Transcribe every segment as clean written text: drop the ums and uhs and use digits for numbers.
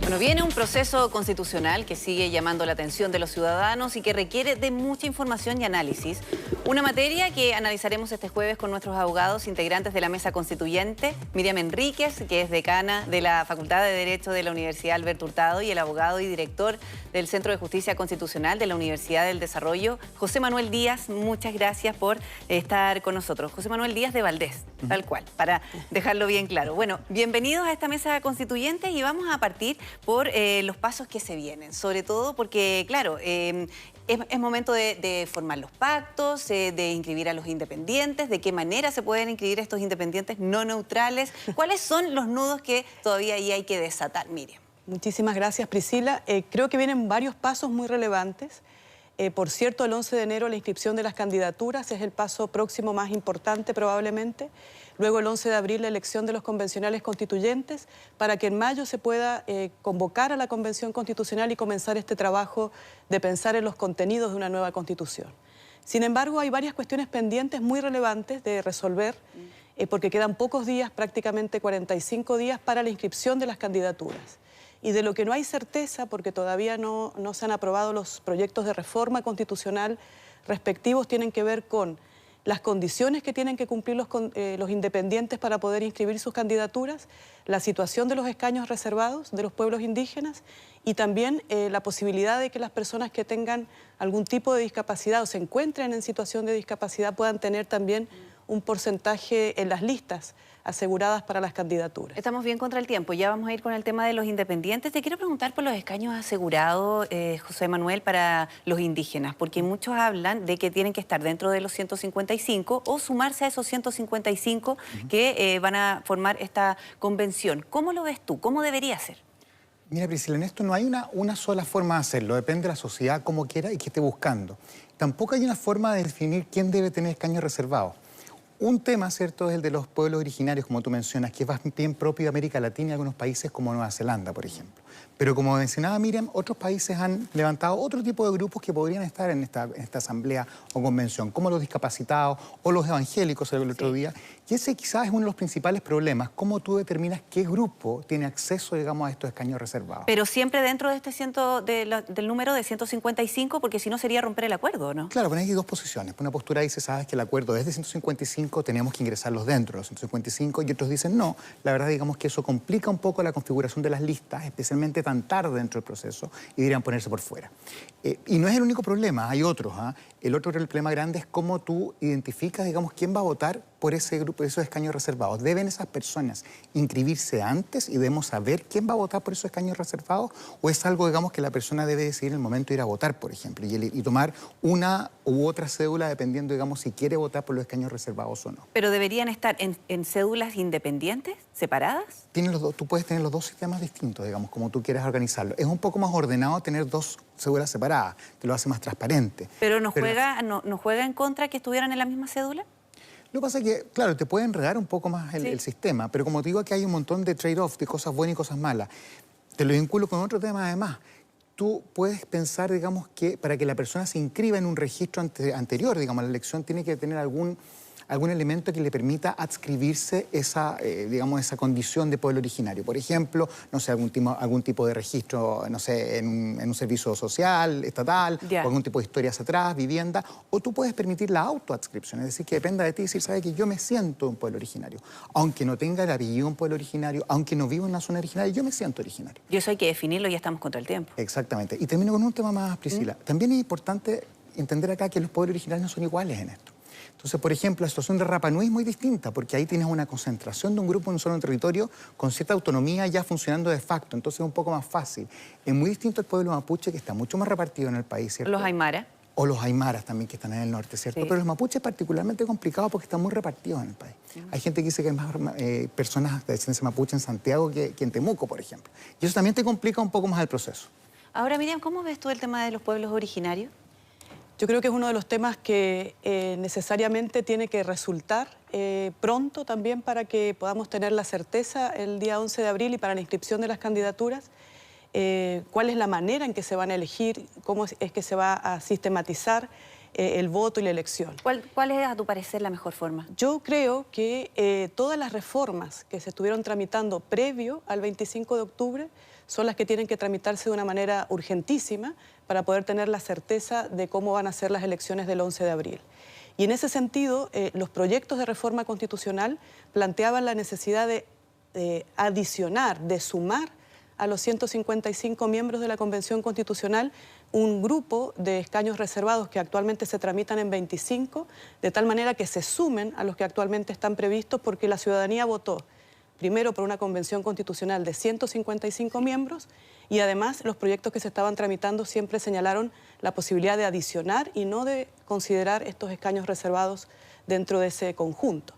Bueno, viene un proceso constitucional que sigue llamando la atención de los ciudadanos y que requiere de mucha información y análisis. Una materia que analizaremos este jueves con nuestros abogados integrantes de la Mesa Constituyente, Miriam Enríquez, que es decana de la Facultad de Derecho de la Universidad Alberto Hurtado, y el abogado y director del Centro de Justicia Constitucional de la Universidad del Desarrollo, José Manuel Díaz. Muchas gracias por estar con nosotros. José Manuel Díaz de Valdés, tal cual, para dejarlo bien claro. Bueno, bienvenidos a esta Mesa Constituyente y vamos a partir por los pasos que se vienen, sobre todo porque, claro, es momento de formar los pactos, de inscribir a los independientes, de qué manera se pueden inscribir estos independientes no neutrales. ¿Cuáles son los nudos que todavía ahí hay que desatar, Miriam? Muchísimas gracias, Priscila. Creo que vienen varios pasos muy relevantes. Por cierto, el 11 de enero la inscripción de las candidaturas es el paso próximo más importante probablemente. Luego el 11 de abril la elección de los convencionales constituyentes para que en mayo se pueda convocar a la Convención Constitucional y comenzar este trabajo de pensar en los contenidos de una nueva Constitución. Sin embargo, hay varias cuestiones pendientes muy relevantes de resolver porque quedan pocos días, prácticamente 45 días para la inscripción de las candidaturas. Y de lo que no hay certeza, porque todavía no se han aprobado los proyectos de reforma constitucional respectivos, tienen que ver con las condiciones que tienen que cumplir los independientes para poder inscribir sus candidaturas, la situación de los escaños reservados de los pueblos indígenas y también la posibilidad de que las personas que tengan algún tipo de discapacidad o se encuentren en situación de discapacidad puedan tener también un porcentaje en las listas aseguradas para las candidaturas. Estamos bien contra el tiempo, ya vamos a ir con el tema de los independientes. Te quiero preguntar por los escaños asegurados, José Manuel, para los indígenas, porque muchos hablan de que tienen que estar dentro de los 155 o sumarse a esos 155 que van a formar esta convención. ¿Cómo lo ves tú? ¿Cómo debería ser? Mira, Priscila, en esto no hay una sola forma de hacerlo, depende de la sociedad como quiera y que esté buscando. Tampoco hay una forma de definir quién debe tener escaños reservados. Un tema, ¿cierto?, es el de los pueblos originarios, como tú mencionas, que es bien propio de América Latina y algunos países como Nueva Zelanda, por ejemplo. Pero como mencionaba Miriam, otros países han levantado otro tipo de grupos que podrían estar en esta asamblea o convención, como los discapacitados o los evangélicos el otro día. Y ese quizás es uno de los principales problemas, cómo tú determinas qué grupo tiene acceso, digamos, a estos escaños reservados. Pero siempre dentro de del número de 155, porque si no sería romper el acuerdo, ¿no? Claro, pero hay dos posiciones. Una postura dice, sabes que el acuerdo es de 155, tenemos que ingresarlos dentro de los 155, y otros dicen, no, la verdad, digamos que eso complica un poco la configuración de las listas, especialmente tan tarde dentro del proceso, y deberían ponerse por fuera. Y no es el único problema, hay otros. El otro problema grande es cómo tú identificas, digamos, quién va a votar por ese grupo, esos escaños reservados. ¿Deben esas personas inscribirse antes y debemos saber quién va a votar por esos escaños reservados? ¿O es algo, digamos, que la persona debe decidir en el momento de ir a votar, por ejemplo, y tomar una u otra cédula dependiendo, digamos, si quiere votar por los escaños reservados o no? ¿Pero deberían estar en cédulas independientes, separadas? Tú puedes tener los dos sistemas distintos, digamos, como tú quieras organizarlo. Es un poco más ordenado tener dos cédulas separadas, te lo hace más transparente. ¿Pero no juega en contra que estuvieran en la misma cédula? Lo que pasa es que, claro, te puede enredar un poco más el sistema, pero como te digo, aquí hay un montón de trade-off, de cosas buenas y cosas malas. Te lo vinculo con otro tema además. Tú puedes pensar, digamos, que para que la persona se inscriba en un registro anterior, digamos, la elección tiene que tener algún elemento que le permita adscribirse esa condición de pueblo originario. Por ejemplo, no sé, algún tipo de registro, no sé, en un servicio social, estatal, o algún tipo de historias atrás, vivienda, o tú puedes permitir la autoadscripción, es decir, que dependa de ti decir, ¿sabes que yo me siento un pueblo originario? Aunque no tenga el apellido de un pueblo originario, aunque no vivo en una zona originaria, yo me siento originario. Y eso hay que definirlo, ya estamos contra el tiempo. Exactamente. Y termino con un tema más, Priscila. También es importante entender acá que los pueblos originarios no son iguales en esto. Entonces, por ejemplo, la situación de Rapa Nui es muy distinta porque ahí tienes una concentración de un grupo en un solo territorio con cierta autonomía ya funcionando de facto, entonces es un poco más fácil. Es muy distinto el pueblo mapuche, que está mucho más repartido en el país, ¿cierto? Los aymara. O los aymaras también, que están en el norte, ¿cierto? Sí. Pero los mapuches es particularmente complicado porque están muy repartidos en el país. Hay gente que dice que hay más personas de descendencia mapuche en Santiago que en Temuco, por ejemplo. Y eso también te complica un poco más el proceso. Ahora, Miriam, ¿cómo ves tú el tema de los pueblos originarios? Yo creo que es uno de los temas que necesariamente tiene que resultar pronto también para que podamos tener la certeza el día 11 de abril y para la inscripción de las candidaturas. Cuál es la manera en que se van a elegir, cómo es que se va a sistematizar el voto y la elección. ¿Cuál es, a tu parecer, la mejor forma? Yo creo que todas las reformas que se estuvieron tramitando previo al 25 de octubre son las que tienen que tramitarse de una manera urgentísima para poder tener la certeza de cómo van a ser las elecciones del 11 de abril. Y en ese sentido, los proyectos de reforma constitucional planteaban la necesidad de adicionar, de sumar a los 155 miembros de la Convención Constitucional un grupo de escaños reservados que actualmente se tramitan en 25, de tal manera que se sumen a los que actualmente están previstos, porque la ciudadanía votó primero por una Convención Constitucional de 155 miembros y además los proyectos que se estaban tramitando siempre señalaron la posibilidad de adicionar y no de considerar estos escaños reservados dentro de ese conjunto.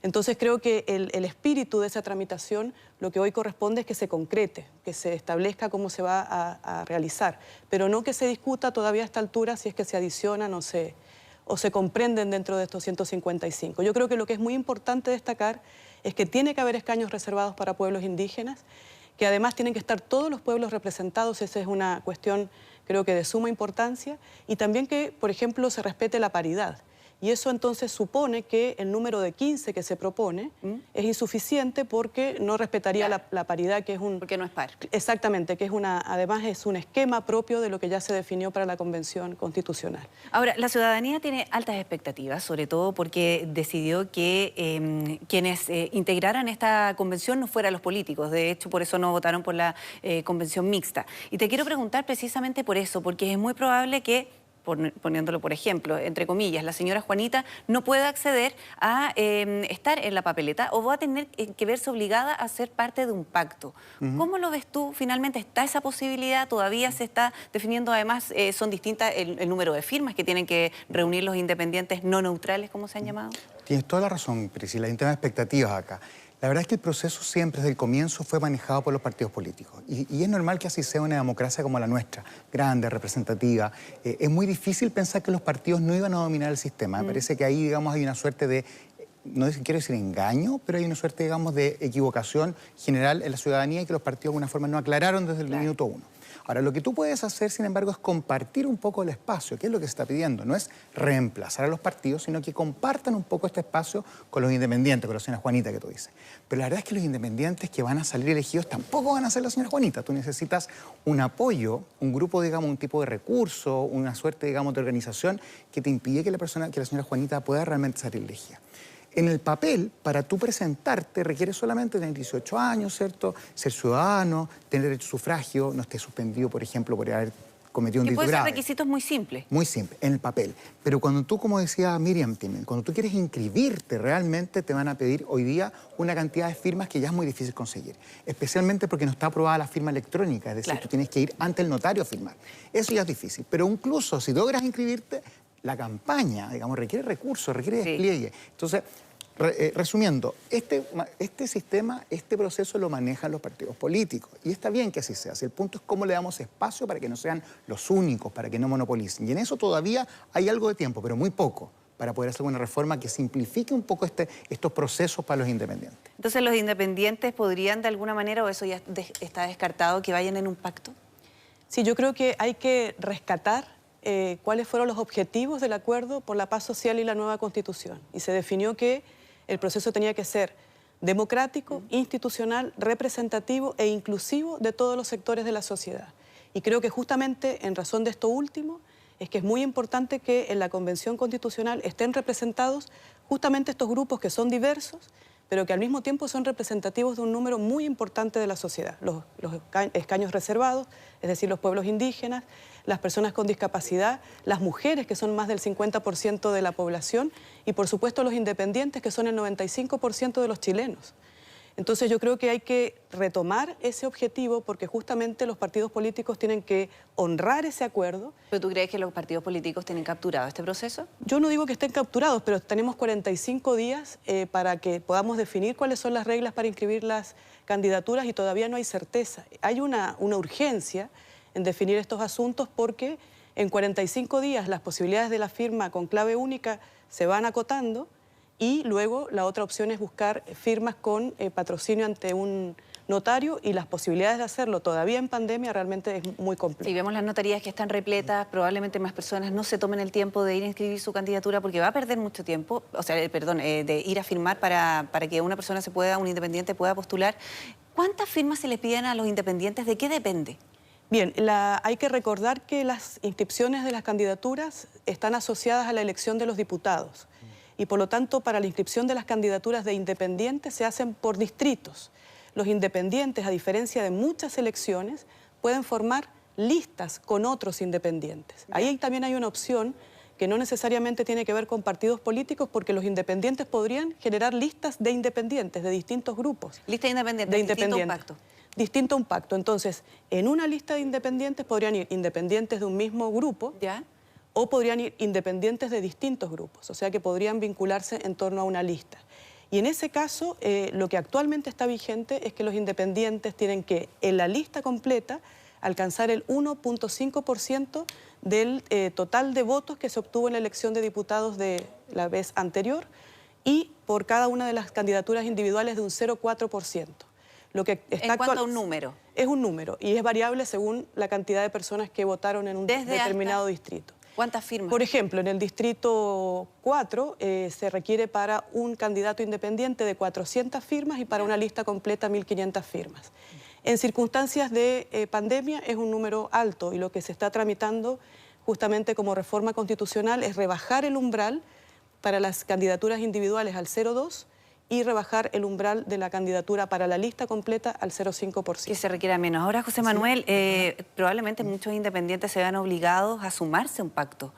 Entonces creo que el espíritu de esa tramitación lo que hoy corresponde es que se concrete, que se establezca cómo se va a realizar, pero no que se discuta todavía a esta altura si es que se adicionan o se comprenden dentro de estos 155. Yo creo que lo que es muy importante destacar es que tiene que haber escaños reservados para pueblos indígenas, que además tienen que estar todos los pueblos representados, esa es una cuestión creo que de suma importancia, y también que, por ejemplo, se respete la paridad. Y eso entonces supone que el número de 15 que se propone es insuficiente porque no respetaría la paridad, que es un... Porque no es par. Exactamente, que es además es un esquema propio de lo que ya se definió para la Convención Constitucional. Ahora, la ciudadanía tiene altas expectativas, sobre todo porque decidió que quienes integraran esta convención no fueran los políticos. De hecho, por eso no votaron por la convención mixta. Y te quiero preguntar precisamente por eso, porque es muy probable que, poniéndolo por ejemplo, entre comillas, la señora Juanita no pueda acceder a estar en la papeleta o va a tener que verse obligada a ser parte de un pacto. ¿Cómo lo ves tú? ¿Finalmente está esa posibilidad? ¿Todavía se está definiendo? Además, son distintas el número de firmas que tienen que reunir los independientes no neutrales, como se han llamado. Tienes toda la razón, Priscila, hay un tema de expectativas acá. La verdad es que el proceso siempre, desde el comienzo, fue manejado por los partidos políticos. Y es normal que así sea una democracia como la nuestra, grande, representativa. Es muy difícil pensar que los partidos no iban a dominar el sistema. Me parece que ahí, digamos, hay una suerte de, no quiero decir engaño, pero hay una suerte, digamos, de equivocación general en la ciudadanía y que los partidos de alguna forma no aclararon desde el minuto uno. Ahora, lo que tú puedes hacer, sin embargo, es compartir un poco el espacio, que es lo que se está pidiendo. No es reemplazar a los partidos, sino que compartan un poco este espacio con los independientes, con la señora Juanita que tú dices. Pero la verdad es que los independientes que van a salir elegidos tampoco van a ser la señora Juanita. Tú necesitas un apoyo, un grupo, digamos, un tipo de recurso, una suerte, digamos, de organización que te impide que la señora Juanita pueda realmente salir elegida. En el papel, para tú presentarte, requieres solamente tener 18 años, ¿cierto? Ser ciudadano, tener derecho a sufragio, no estés suspendido, por ejemplo, por haber cometido un delito grave. Pueden ser requisitos muy simples. Muy simple, en el papel. Pero cuando tú, como decía Miriam, cuando tú quieres inscribirte realmente, te van a pedir hoy día una cantidad de firmas que ya es muy difícil conseguir. Especialmente porque no está aprobada la firma electrónica, es decir, tú tienes que ir ante el notario a firmar. Eso ya es difícil. Pero incluso si logras inscribirte, la campaña, digamos, requiere recursos, requiere despliegue. Entonces, resumiendo, este sistema, este proceso lo manejan los partidos políticos. Y está bien que así sea. El punto es cómo le damos espacio para que no sean los únicos, para que no monopolicen. Y en eso todavía hay algo de tiempo, pero muy poco, para poder hacer una reforma que simplifique un poco estos procesos para los independientes. Entonces, ¿los independientes podrían de alguna manera, o eso ya está descartado, que vayan en un pacto? Sí, yo creo que hay que rescatar cuáles fueron los objetivos del acuerdo por la paz social y la nueva Constitución. Y se definió que el proceso tenía que ser democrático, institucional, representativo e inclusivo de todos los sectores de la sociedad. Y creo que justamente en razón de esto último es que es muy importante que en la Convención Constitucional estén representados justamente estos grupos que son diversos, pero que al mismo tiempo son representativos de un número muy importante de la sociedad. Los escaños reservados, es decir, los pueblos indígenas, las personas con discapacidad, las mujeres, que son más del 50% de la población, y por supuesto los independientes, que son el 95% de los chilenos. Entonces yo creo que hay que retomar ese objetivo porque justamente los partidos políticos tienen que honrar ese acuerdo. ¿Pero tú crees que los partidos políticos tienen capturado este proceso? Yo no digo que estén capturados, pero tenemos 45 días para que podamos definir cuáles son las reglas para inscribir las candidaturas y todavía no hay certeza. Hay una urgencia en definir estos asuntos porque en 45 días las posibilidades de la firma con clave única se van acotando. Y luego la otra opción es buscar firmas con patrocinio ante un notario y las posibilidades de hacerlo todavía en pandemia realmente es muy complejo. Si vemos las notarías que están repletas, probablemente más personas no se tomen el tiempo de ir a inscribir su candidatura porque va a perder mucho tiempo, o sea, perdón, de ir a firmar para que una persona un independiente pueda postular. ¿Cuántas firmas se les piden a los independientes? ¿De qué depende? Bien, hay que recordar que las inscripciones de las candidaturas están asociadas a la elección de los diputados y por lo tanto para la inscripción de las candidaturas de independientes se hacen por distritos. Los independientes, a diferencia de muchas elecciones, pueden formar listas con otros independientes. Ahí también hay una opción que no necesariamente tiene que ver con partidos políticos, porque los independientes podrían generar listas de independientes, de distintos grupos. Lista de independientes, distinto a un pacto. Distinto a un pacto. Entonces, en una lista de independientes podrían ir independientes de un mismo grupo, ¿ya? O podrían ir independientes de distintos grupos, o sea que podrían vincularse en torno a una lista. Y en ese caso, lo que actualmente está vigente es que los independientes tienen que, en la lista completa, alcanzar el 1.5% del total de votos que se obtuvo en la elección de diputados de la vez anterior y por cada una de las candidaturas individuales de un 0,4%. Lo que está ¿En cuanto a un número? Es un número y es variable según la cantidad de personas que votaron en un determinado distrito. ¿Cuántas firmas? Por ejemplo, en el distrito 4 se requiere para un candidato independiente de 400 firmas y para una lista completa 1.500 firmas. En circunstancias de pandemia es un número alto y lo que se está tramitando justamente como reforma constitucional es rebajar el umbral para las candidaturas individuales al 0,2% y rebajar el umbral de la candidatura para la lista completa al 0,5%. Que se requiera menos. Ahora, José Manuel, probablemente muchos independientes se vean obligados a sumarse a un pacto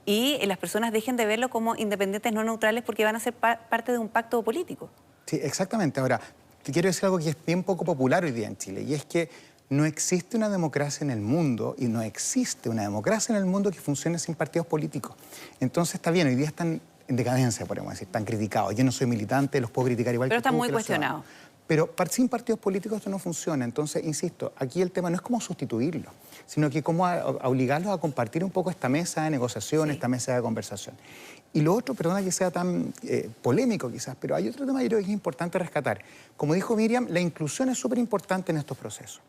y las personas dejen de verlo como independientes no neutrales porque van a ser parte de un pacto político. Sí, exactamente. Ahora, te quiero decir algo que es bien poco popular hoy día en Chile, y es que no existe una democracia en el mundo, y no existe una democracia en el mundo que funcione sin partidos políticos. Entonces está bien, hoy día están en decadencia, podemos decir, están criticados. Yo no soy militante, los puedo criticar igual. Pero que están tú, muy que los cuestionados. ciudadanos. Pero sin partidos políticos esto no funciona. Entonces, insisto, aquí el tema no es cómo sustituirlo, sino que cómo obligarlos a compartir un poco esta mesa de negociación, esta mesa de conversación. Y lo otro, perdona que sea tan polémico quizás, pero hay otro tema yo creo que es importante rescatar. Como dijo Miriam, la inclusión es súper importante en estos procesos.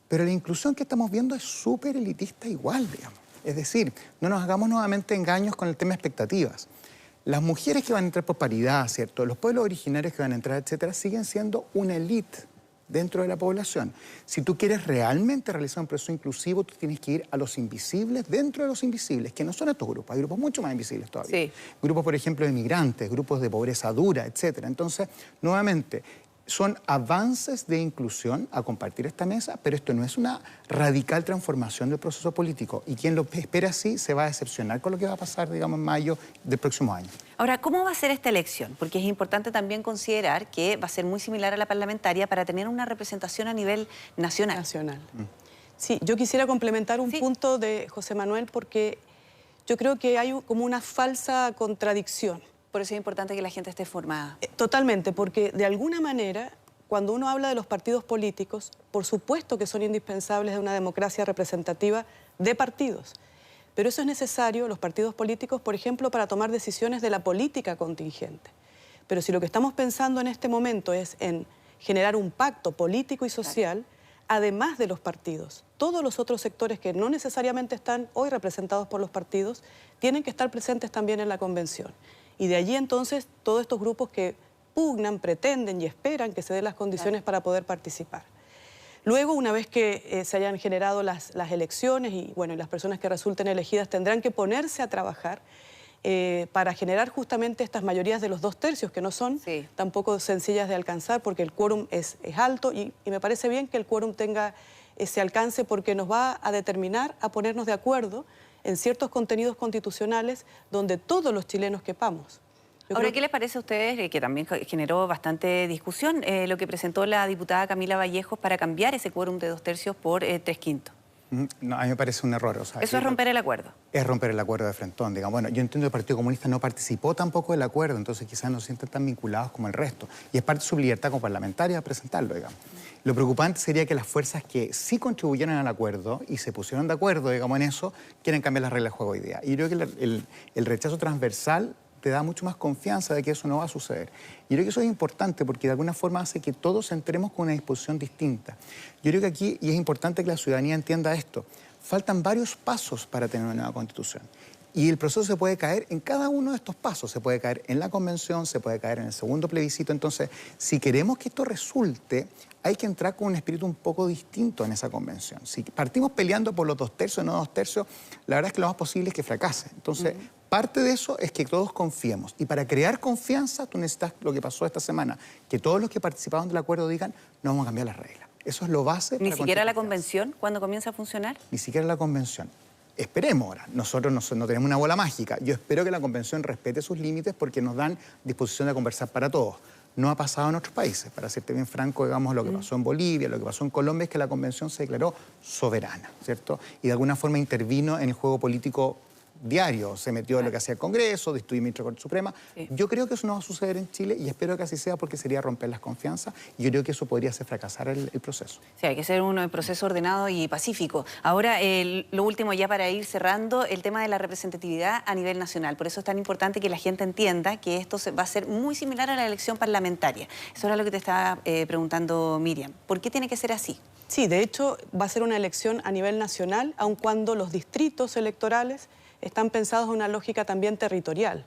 Pero la inclusión que estamos viendo es súper elitista igual, digamos. Es decir, no nos hagamos nuevamente engaños con el tema de expectativas. Las mujeres que van a entrar por paridad, ¿cierto? Los pueblos originarios que van a entrar, etcétera, siguen siendo una élite dentro de la población. Si tú quieres realmente realizar un proceso inclusivo, tú tienes que ir a los invisibles dentro de los invisibles, que no son estos grupos, hay grupos mucho más invisibles todavía. Sí. Grupos, por ejemplo, de migrantes, grupos de pobreza dura, etcétera. Entonces, nuevamente, son avances de inclusión a compartir esta mesa, pero esto no es una radical transformación del proceso político. Y quien lo espera así se va a decepcionar con lo que va a pasar, digamos, en mayo del próximo año. Ahora, ¿cómo va a ser esta elección? Porque es importante también considerar que va a ser muy similar a la parlamentaria para tener una representación a nivel nacional. Sí, yo quisiera complementar un punto de José Manuel porque yo creo que hay como una falsa contradicción. Por eso es importante que la gente esté formada. Totalmente, porque de alguna manera, cuando uno habla de los partidos políticos, por supuesto que son indispensables de una democracia representativa de partidos. Pero eso es necesario, los partidos políticos, por ejemplo, para tomar decisiones de la política contingente. Pero si lo que estamos pensando en este momento es en generar un pacto político y social, además de los partidos, todos los otros sectores que no necesariamente están hoy representados por los partidos, tienen que estar presentes también en la convención. Y de allí entonces todos estos grupos que pugnan, pretenden y esperan que se den las condiciones para poder participar. Luego, una vez que se hayan generado las elecciones y las personas que resulten elegidas tendrán que ponerse a trabajar para generar justamente estas mayorías de los 2/3, que no son tampoco sencillas de alcanzar porque el quórum es alto y me parece bien que el quórum tenga ese alcance porque nos va a determinar a ponernos de acuerdo en ciertos contenidos constitucionales donde todos los chilenos quepamos. Ahora, ¿qué les parece a ustedes, que también generó bastante discusión, lo que presentó la diputada Camila Vallejos para cambiar ese quórum de 2/3 por 3/5? No, a mí me parece un error. O sea, eso es romper el acuerdo. Es romper el acuerdo de frentón, digamos. Bueno, yo entiendo que el Partido Comunista no participó tampoco del acuerdo, entonces quizás no se sienten tan vinculados como el resto. Y es parte de su libertad como parlamentaria a presentarlo, digamos. Lo preocupante sería que las fuerzas que sí contribuyeron al acuerdo y se pusieron de acuerdo, digamos, en eso, quieren cambiar las reglas de juego hoy día. Y yo creo que el rechazo transversal te da mucho más confianza de que eso no va a suceder. Y creo que eso es importante porque de alguna forma hace que todos entremos con una disposición distinta. Yo creo que aquí, y es importante que la ciudadanía entienda esto, faltan varios pasos para tener una nueva constitución. Y el proceso se puede caer en cada uno de estos pasos. Se puede caer en la convención, se puede caer en el segundo plebiscito. Entonces, si queremos que esto resulte, hay que entrar con un espíritu un poco distinto en esa convención. Si partimos peleando por los 2/3, no 2/3, la verdad es que lo más posible es que fracase. Entonces, parte de eso es que todos confiemos. Y para crear confianza, tú necesitas lo que pasó esta semana, que todos los que participaron del acuerdo digan, no vamos a cambiar las reglas. Eso es lo base. ¿Ni siquiera la convención cuando comienza a funcionar? Ni siquiera la convención. Esperemos ahora. Nosotros no tenemos una bola mágica. Yo espero que la convención respete sus límites porque nos dan disposición de conversar para todos. No ha pasado en otros países. Para serte bien franco, digamos, lo que pasó en Bolivia, lo que pasó en Colombia es que la convención se declaró soberana, ¿cierto? Y de alguna forma intervino en el juego político diario, se metió en lo que hacía el Congreso, destituyó ministro de la Corte Suprema. Sí. Yo creo que eso no va a suceder en Chile y espero que así sea porque sería romper las confianzas y yo creo que eso podría hacer fracasar el proceso. Sí, hay que ser un proceso ordenado y pacífico. Ahora, lo último ya para ir cerrando, el tema de la representatividad a nivel nacional. Por eso es tan importante que la gente entienda que esto va a ser muy similar a la elección parlamentaria. Eso era lo que te estaba preguntando Miriam. ¿Por qué tiene que ser así? Sí, de hecho va a ser una elección a nivel nacional, aun cuando los distritos electorales están pensados en una lógica también territorial.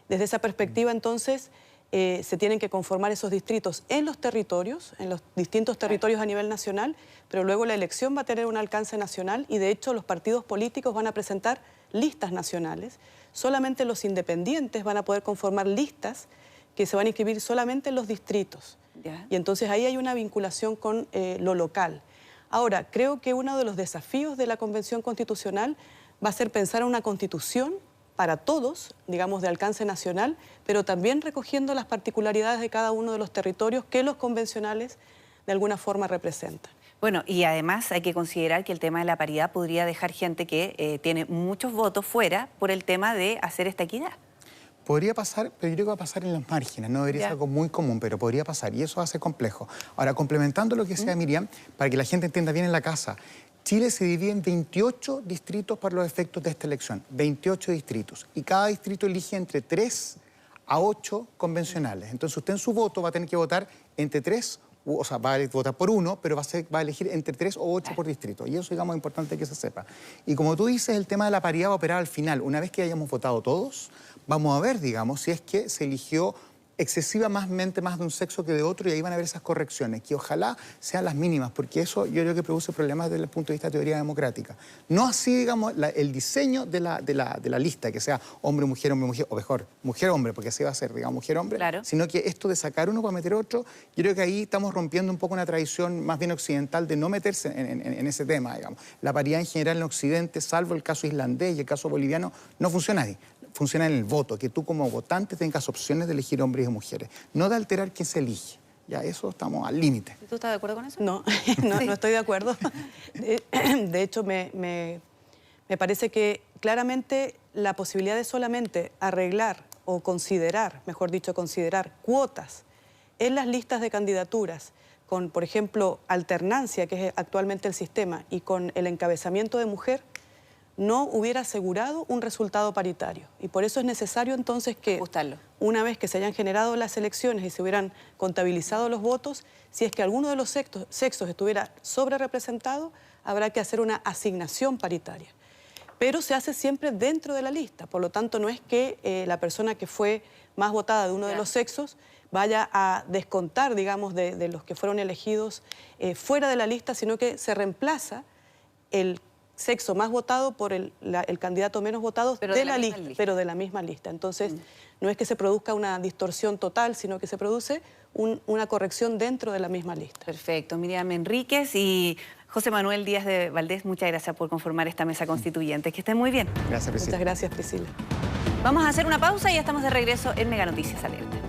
Desde esa perspectiva, entonces, se tienen que conformar esos distritos en los territorios, en los distintos territorios a nivel nacional, pero luego la elección va a tener un alcance nacional y, de hecho, los partidos políticos van a presentar listas nacionales. Solamente los independientes van a poder conformar listas que se van a inscribir solamente en los distritos. Y entonces ahí hay una vinculación con lo local. Ahora, creo que uno de los desafíos de la Convención Constitucional va a ser pensar en una constitución para todos, digamos, de alcance nacional, pero también recogiendo las particularidades de cada uno de los territorios que los convencionales de alguna forma representan. Bueno, y además hay que considerar que el tema de la paridad podría dejar gente que tiene muchos votos fuera por el tema de hacer esta equidad. Podría pasar, pero yo creo que va a pasar en los márgenes, no debería ser algo muy común, pero podría pasar y eso va a ser complejo. Ahora, complementando lo que decía Miriam, para que la gente entienda bien en la casa, Chile se divide en 28 distritos para los efectos de esta elección, 28 distritos, y cada distrito elige entre 3 a 8 convencionales. Entonces usted en su voto va a tener que votar entre 3, o sea, va a votar por uno, pero va a elegir entre 3 o 8 por distrito, y eso, digamos, es importante que se sepa. Y como tú dices, el tema de la paridad va a operar al final. Una vez que hayamos votado todos, vamos a ver, digamos, si es que se eligió excesivamente más de un sexo que de otro y ahí van a haber esas correcciones, que ojalá sean las mínimas, porque eso yo creo que produce problemas desde el punto de vista de teoría democrática. No así, digamos, el diseño de la lista, que sea hombre, mujer, o mejor, mujer-hombre, porque así va a ser, digamos, mujer-hombre, sino que esto de sacar uno para meter otro, yo creo que ahí estamos rompiendo un poco una tradición más bien occidental de no meterse en ese tema, digamos. La paridad en general en Occidente, salvo el caso islandés y el caso boliviano, no funciona ahí. Funciona en el voto, que tú como votante tengas opciones de elegir hombres y mujeres, no de alterar quién se elige. Ya eso estamos al límite. ¿Tú estás de acuerdo con eso? No, no estoy de acuerdo. De hecho, me parece que claramente la posibilidad de solamente arreglar o considerar, mejor dicho, considerar cuotas en las listas de candidaturas con, por ejemplo, alternancia, que es actualmente el sistema, y con el encabezamiento de mujer, no hubiera asegurado un resultado paritario. Y por eso es necesario entonces que, una vez que se hayan generado las elecciones y se hubieran contabilizado los votos, si es que alguno de los sexos estuviera sobre representado, habrá que hacer una asignación paritaria. Pero se hace siempre dentro de la lista, por lo tanto no es que la persona que fue más votada de uno de los sexos vaya a descontar, digamos, de los que fueron elegidos fuera de la lista, sino que se reemplaza el sexo más votado por el candidato menos votado de la lista, pero de la misma lista. Entonces, no es que se produzca una distorsión total, sino que se produce una corrección dentro de la misma lista. Perfecto. Miriam Enríquez y José Manuel Díaz de Valdés, muchas gracias por conformar esta mesa constituyente. Que estén muy bien. Gracias, Priscila. Muchas gracias, Priscila. Vamos a hacer una pausa y ya estamos de regreso en Mega Noticias Alerta.